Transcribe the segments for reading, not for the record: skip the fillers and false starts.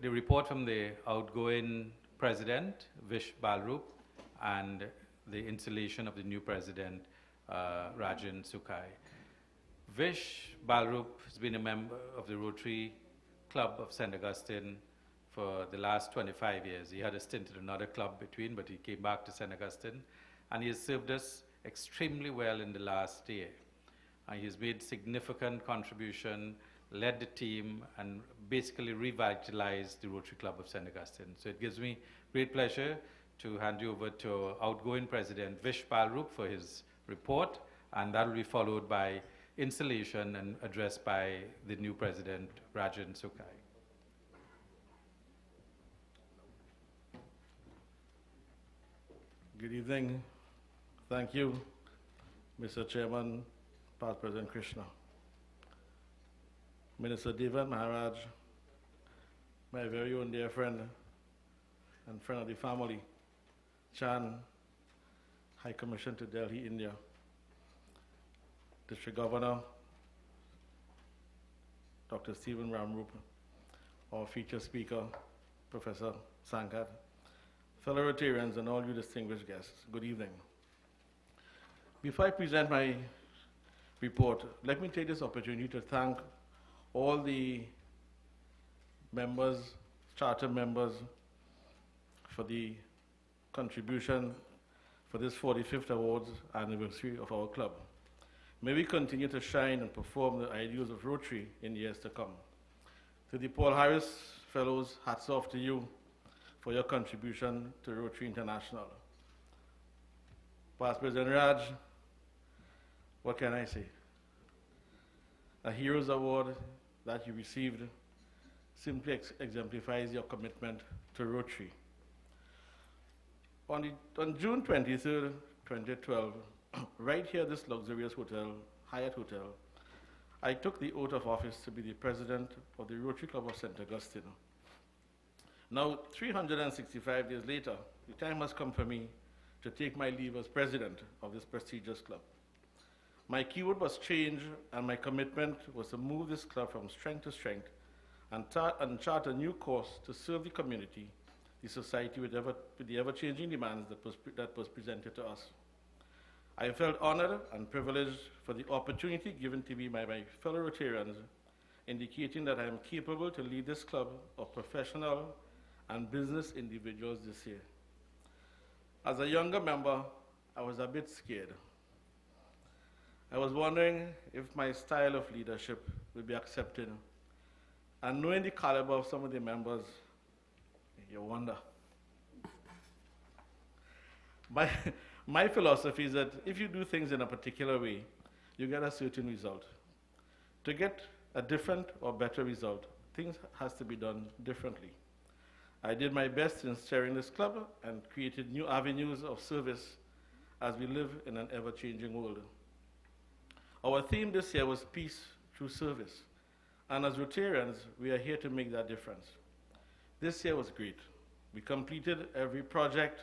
the report from the outgoing president, Balroop, and the installation of the new president, Rajan Sukai. Balroop has been a member of the Rotary Club of St. Augustine for the last 25 years. He had a stint at another club between, but he came back to St. Augustine, and he has served us extremely well in the last year. He has made significant contribution, led the team, and basically revitalized the Rotary Club of St. Augustine. So it gives me great pleasure to hand you over to outgoing President Balroop for his report, and that will be followed by installation and addressed by the new President, Rajan Sukai. Good evening. Thank you, Mr. Chairman, Past President Krishna. Minister Devan Maharaj, my very own dear friend and friend of the family, Chan, High Commission to Delhi, India, District Governor, Dr. Stephen Balroop, our featured speaker, Professor Sankat, fellow Rotarians, and all you distinguished guests, good evening. Before I present my report, let me take this opportunity to thank all the members, charter members, for the contribution for this 45th awards anniversary of our club. May we continue to shine and perform the ideals of Rotary in years to come. To the Paul Harris Fellows, hats off to you for your contribution to Rotary International. Past President Raj, what can I say? A Heroes Award that you received simply exemplifies your commitment to Rotary. On June 23rd, 2012, right here at this luxurious hotel, Hyatt Hotel, I took the oath of office to be the president of the Rotary Club of St. Augustine. Now, 365 days later, the time has come for me to take my leave as president of this prestigious club. My keyword was change, and my commitment was to move this club from strength to strength and chart a new course to serve the community, the society with the ever-changing demands that was presented to us. I felt honored and privileged for the opportunity given to me by my fellow Rotarians, indicating that I am capable to lead this club of professional and business individuals this year. As a younger member, I was a bit scared. I was wondering if my style of leadership would be accepted. And knowing the caliber of some of the members, you wonder. My philosophy is that if you do things in a particular way, you get a certain result. To get a different or better result, things has to be done differently. I did my best in steering this club and created new avenues of service as we live in an ever-changing world. Our theme this year was peace through service. And as Rotarians, we are here to make that difference. This year was great. We completed every project,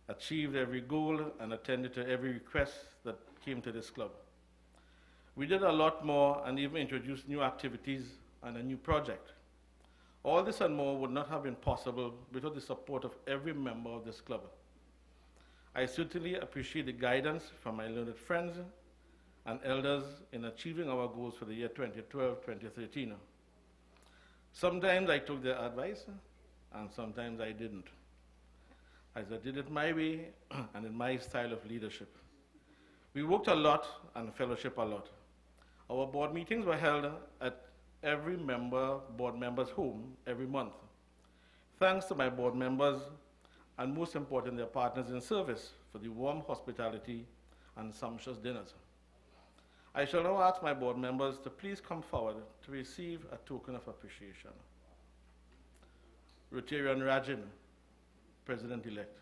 achieved every goal, and attended to every request that came to this club. We did a lot more and even introduced new activities and a new project. All this and more would not have been possible without the support of every member of this club. I certainly appreciate the guidance from my learned friends and elders in achieving our goals for the year 2012-2013. Sometimes I took their advice, and sometimes I didn't, as I did it my way and in my style of leadership. We worked a lot and fellowship a lot. Our board meetings were held at every board member's home every month. Thanks to my board members, and most important, their partners in service for the warm hospitality and sumptuous dinners. I shall now ask my board members to please come forward to receive a token of appreciation. Rotarian Rajan, President-elect.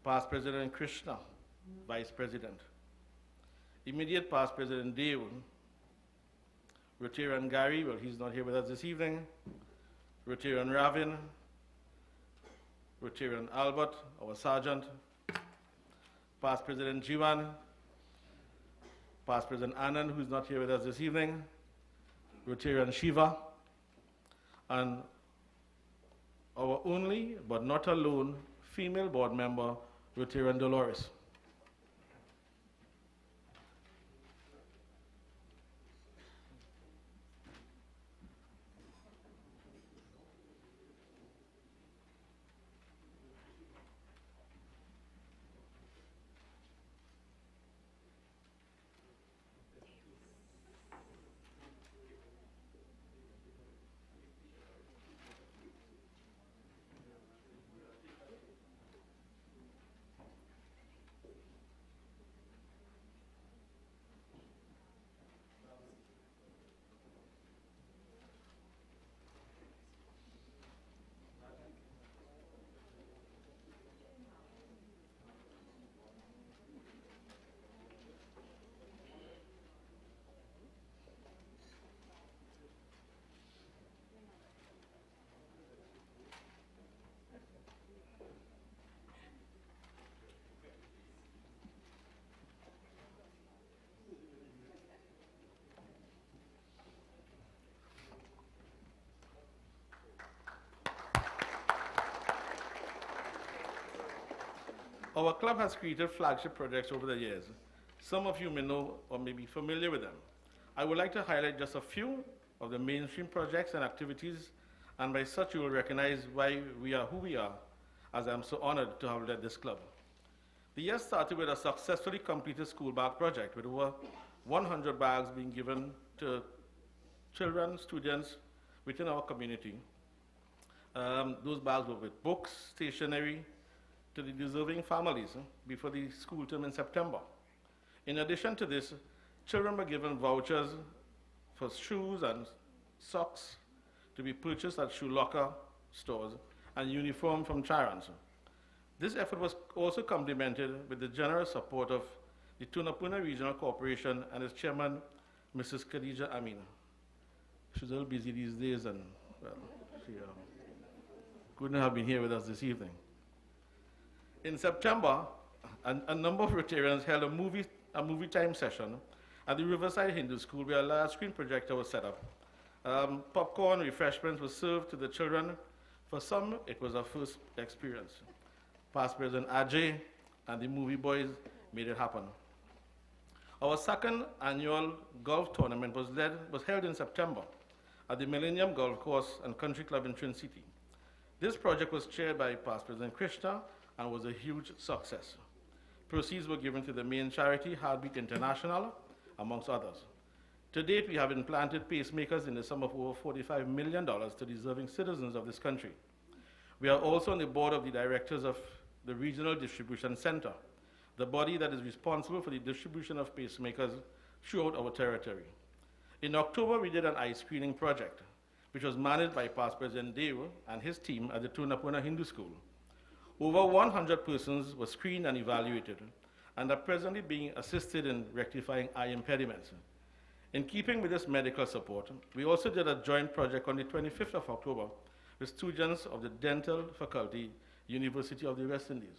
Past President Krishna, Vice President. Immediate past President Dev. Rotarian Gary, well, he's not here with us this evening. Rotarian Ravin. Rotarian Albert, our Sergeant. Past President Jivan. Past President Anand, who's not here with us this evening, Rotarian Shiva, and our only, but not alone, female board member, Rotarian Dolores. Our club has created flagship projects over the years. Some of you may know or may be familiar with them. I would like to highlight just a few of the mainstream projects and activities, and by such you will recognize why we are who we are, as I'm so honored to have led this club. The year started with a successfully completed school bag project, with over 100 bags being given to children, students within our community. Those bags were with books, stationery, to the deserving families before the school term in September. In addition to this, children were given vouchers for shoes and socks to be purchased at shoe locker stores and uniform from Charons. This effort was also complemented with the generous support of the Tunapuna Regional Corporation and its chairman, Mrs. Khadija Amin. She's a little busy these days, and well, she couldn't have been here with us this evening. In September, a number of Rotarians held a movie time session at the Riverside Hindu School, where a large screen projector was set up. Popcorn, refreshments were served to the children. For some, it was a first experience. Past President Ajay and the movie boys made it happen. Our second annual golf tournament was held in September at the Millennium Golf Course and Country Club in Trin City. This project was chaired by Past President Krishna and was a huge success. Proceeds were given to the main charity, Heartbeat International, amongst others. To date, we have implanted pacemakers in the sum of over $45 million to deserving citizens of this country. We are also on the board of the directors of the Regional Distribution Center, the body that is responsible for the distribution of pacemakers throughout our territory. In October, we did an eye screening project, which was managed by Past President Deo and his team at the Tunapuna Hindu School. Over 100 persons were screened and evaluated, and are presently being assisted in rectifying eye impediments. In keeping with this medical support, we also did a joint project on the 25th of October with students of the Dental Faculty, University of the West Indies.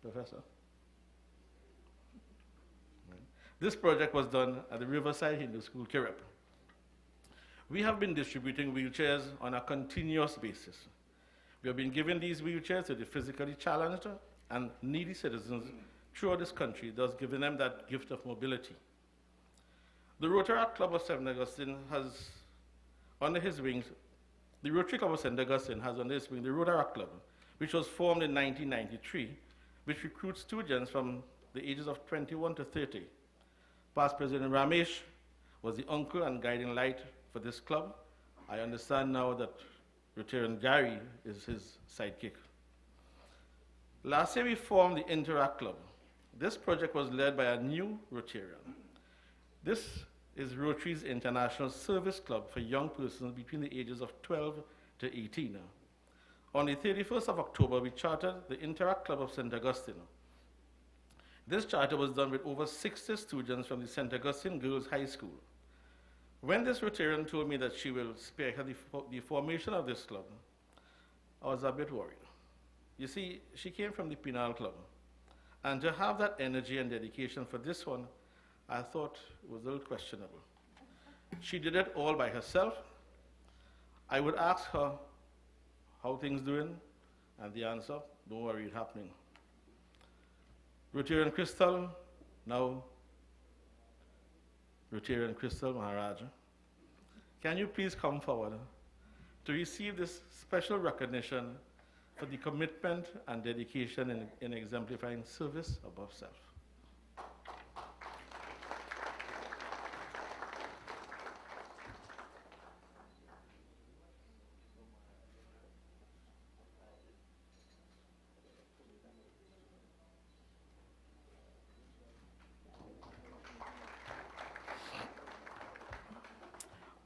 Professor? This project was done at the Riverside Hindu School, Kirep. We have been distributing wheelchairs on a continuous basis. We have been giving these wheelchairs to the physically challenged and needy citizens throughout this country, thus giving them that gift of mobility. The Rotary Club of St. Augustine has under his wings, the Rotary Club of St. Augustine has under his wing the Rotary Club, which was formed in 1993, which recruits students from the ages of 21 to 30. Past President Ramesh was the uncle and guiding light for this club. I understand now that Rotarian Gary is his sidekick. Last year we formed the Interact Club. This project was led by a new Rotarian. This is Rotary's International Service Club for young persons between the ages of 12 to 18. On the 31st of October, we chartered the Interact Club of St. Augustine. This charter was done with over 60 students from the St. Augustine Girls High School. When this Rotarian told me that she will spearhead the formation of this club, I was a bit worried. You see, she came from the Penal Club, and to have that energy and dedication for this one, I thought was a little questionable. She did it all by herself. I would ask her, how things doing? And the answer, don't worry, it's happening. Rotarian Crystal, now Rotarian Crystal Maharaj, can you please come forward to receive this special recognition for the commitment and dedication in exemplifying service above self?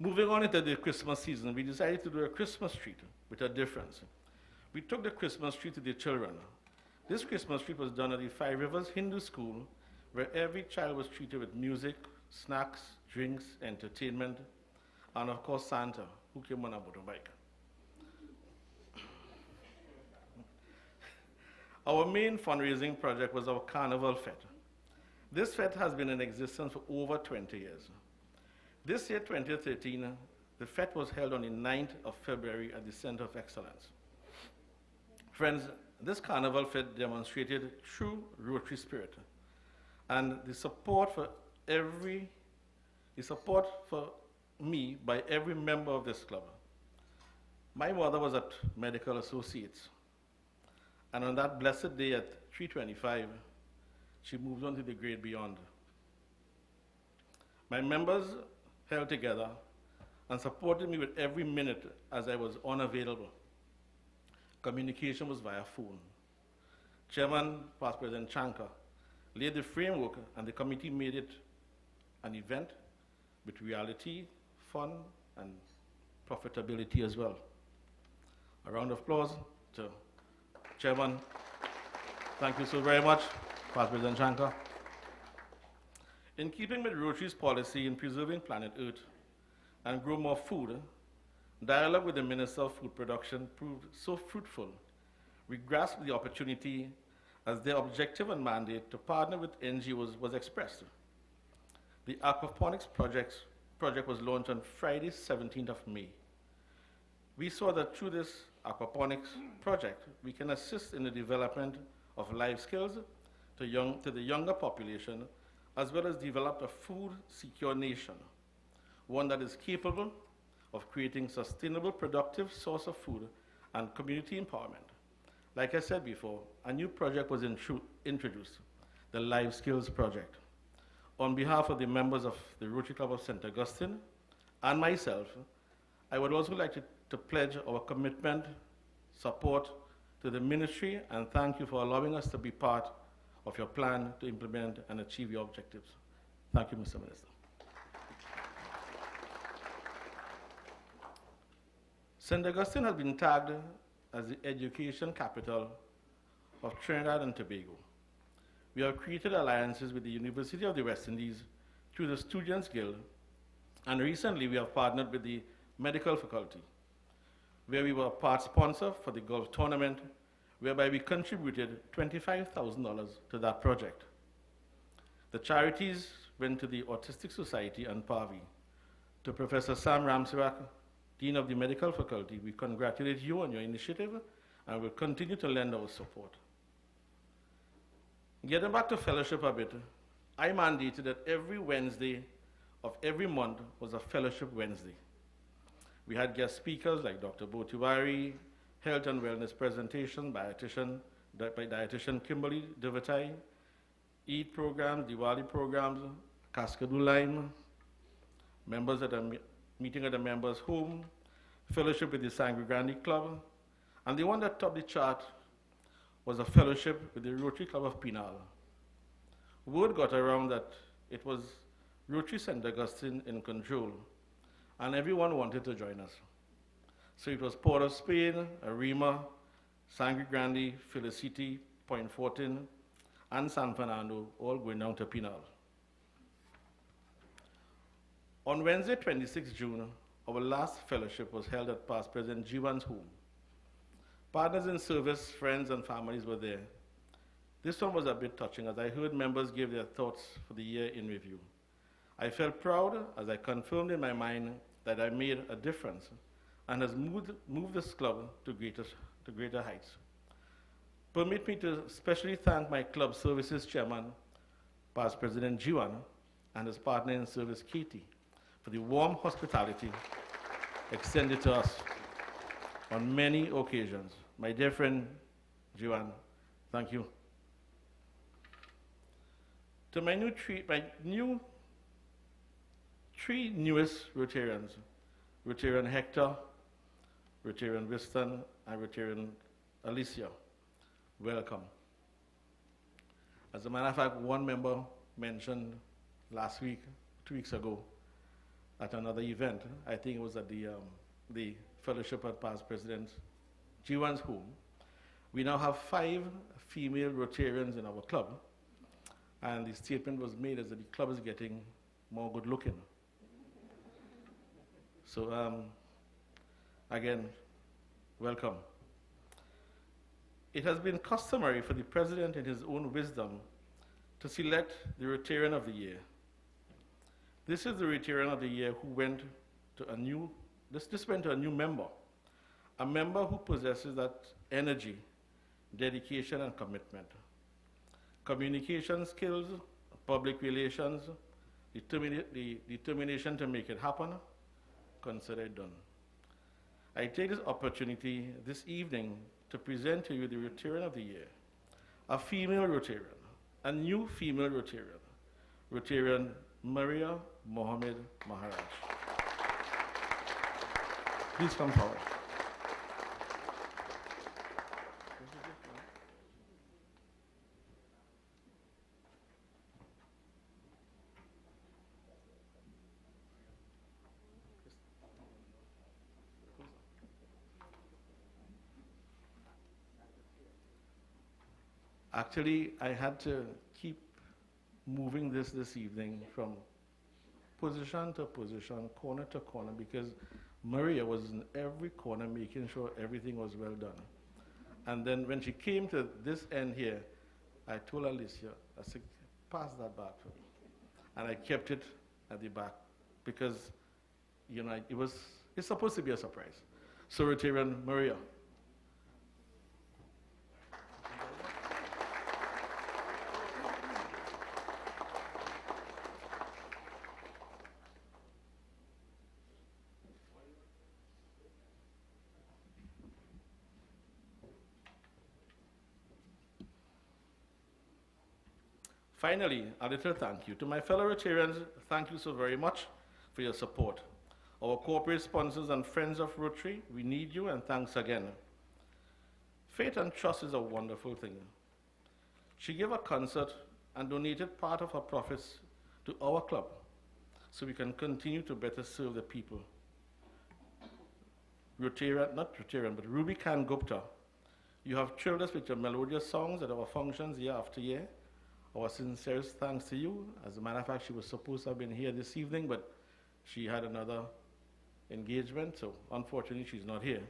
Moving on into the Christmas season, we decided to do a Christmas treat with a difference. We took the Christmas tree to the children. This Christmas tree was done at the Five Rivers Hindu School, where every child was treated with music, snacks, drinks, entertainment, and of course Santa, who came on a motorbike. Our main fundraising project was our Carnival Fete. This fete has been in existence for over 20 years. This year, 2013, the fete was held on the 9th of February at the Center of Excellence. Friends, this Carnival Fete demonstrated true Rotary spirit and the support for me by every member of this club. My mother was at Medical Associates, and on that blessed day at 3:25, she moved on to the great beyond. My members held together and supported me with every minute as I was unavailable. Communication was via phone. Chairman, Past President Chanka, laid the framework and the committee made it an event with reality, fun, and profitability as well. A round of applause to Chairman. Thank you so very much, Past President Chanka. In keeping with Rotary's policy in preserving planet Earth and grow more food, dialogue with the Minister of Food Production proved so fruitful. We grasped the opportunity as their objective and mandate to partner with NGOs was expressed. The aquaponics project was launched on Friday, 17th of May. We saw that through this aquaponics project, we can assist in the development of life skills to the younger population, as well as develop a food-secure nation, one that is capable of creating sustainable, productive source of food and community empowerment. Like I said before, a new project was introduced, the Life Skills Project. On behalf of the members of the Rotary Club of St. Augustine and myself, I would also like to pledge our commitment, support to the ministry, and thank you for allowing us to be part of your plan to implement and achieve your objectives. Thank you, Mr. Minister. St. Augustine has been tagged as the education capital of Trinidad and Tobago. We have created alliances with the University of the West Indies through the Students' Guild, and recently we have partnered with the Medical Faculty, where we were a part sponsor for the golf tournament, whereby we contributed $25,000 to that project. The charities went to the Autistic Society and PAVI. To Professor Sam Ramsirak, Dean of the Medical Faculty, we congratulate you on your initiative and will continue to lend our support. Getting back to fellowship a bit, I mandated that every Wednesday of every month was a Fellowship Wednesday. We had guest speakers like Dr. Botiwari, health and wellness presentation by dietitian Kimberly Devatai, Eid programs, Diwali programs, Cascadoo Lime, members at a meeting at a member's home, fellowship with the Sangre Grande Club, and the one that topped the chart was a fellowship with the Rotary Club of Penal. Word got around that it was Rotary St. Augustine in control, and everyone wanted to join us. So it was Port of Spain, Arima, Sangre Grande, Felicity, Point Fortin, and San Fernando, all going down to Penal. On Wednesday, 26 June, our last fellowship was held at Past President Jiwan's home. Partners in service, friends, and families were there. This one was a bit touching as I heard members give their thoughts for the year in review. I felt proud as I confirmed in my mind that I made a difference and has moved this club to greater heights. Permit me to especially thank my club services chairman, past President Jiwan, and his partner in service, Katie, for the warm hospitality extended to us on many occasions. My dear friend, Jiwan, thank you. To my three newest Rotarians, Rotarian Hector, Rotarian Winston, and Rotarian Alicia, welcome. As a matter of fact, one member mentioned last week, 2 weeks ago, at another event, I think it was at the Fellowship at Past President Jiwan's home, we now have 5 female Rotarians in our club, and the statement was made as that the club is getting more good looking. So again, welcome. It has been customary for the president in his own wisdom to select the Rotarian of the Year. This is the Rotarian of the Year who went to a new, this went to a new member, a member who possesses that energy, dedication, and commitment. Communication skills, public relations, the determination to make it happen, consider it done. I take this opportunity this evening to present to you the Rotarian of the Year, a female Rotarian, a new female Rotarian, Rotarian Maria Mohammed Maharaj. Please come forward. Actually, I had to keep moving this evening from position to position, corner to corner, because Maria was in every corner making sure everything was well done. And then when she came to this end here, I told Alicia, I said, pass that back to me. And I kept it at the back because, you know, it's supposed to be a surprise. So Rotarian Maria. Finally, a little thank you. To my fellow Rotarians, thank you so very much for your support. Our corporate sponsors and friends of Rotary, we need you and thanks again. Faith and trust is a wonderful thing. She gave a concert and donated part of her profits to our club so we can continue to better serve the people. Rotarian, not Rotarian, but Ruby Khan Gupta, you have thrilled us with your melodious songs at our functions year after year. Our sincerest thanks to you. As a matter of fact, she was supposed to have been here this evening, but she had another engagement, so unfortunately she's not here.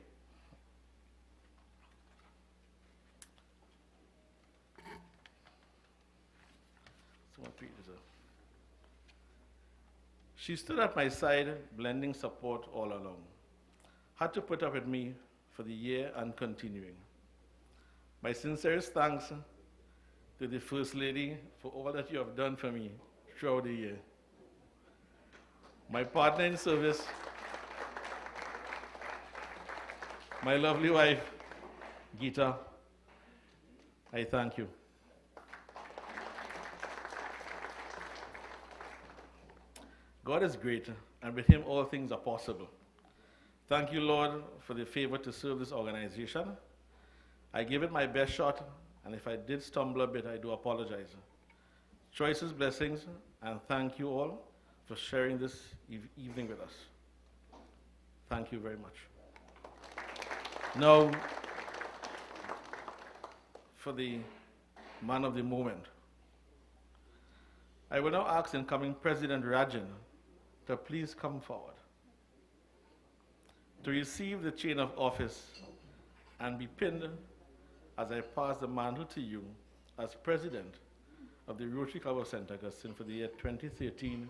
She stood at my side, blending support all along. Had to put up with me for the year and continuing. My sincerest thanks to the First Lady for all that you have done for me throughout the year. My partner in service, my lovely wife, Geeta, I thank you. God is great, and with him all things are possible. Thank you, Lord, for the favor to serve this organization. I gave it my best shot, and if I did stumble a bit, I do apologize. Choices, blessings, and thank you all for sharing this evening with us. Thank you very much. Now, for the man of the moment. I will now ask incoming President Rajan to please come forward to receive the chain of office and be pinned as I pass the mantle to you as President of the Rotary Club of St. Augustine for the year 2013-2014.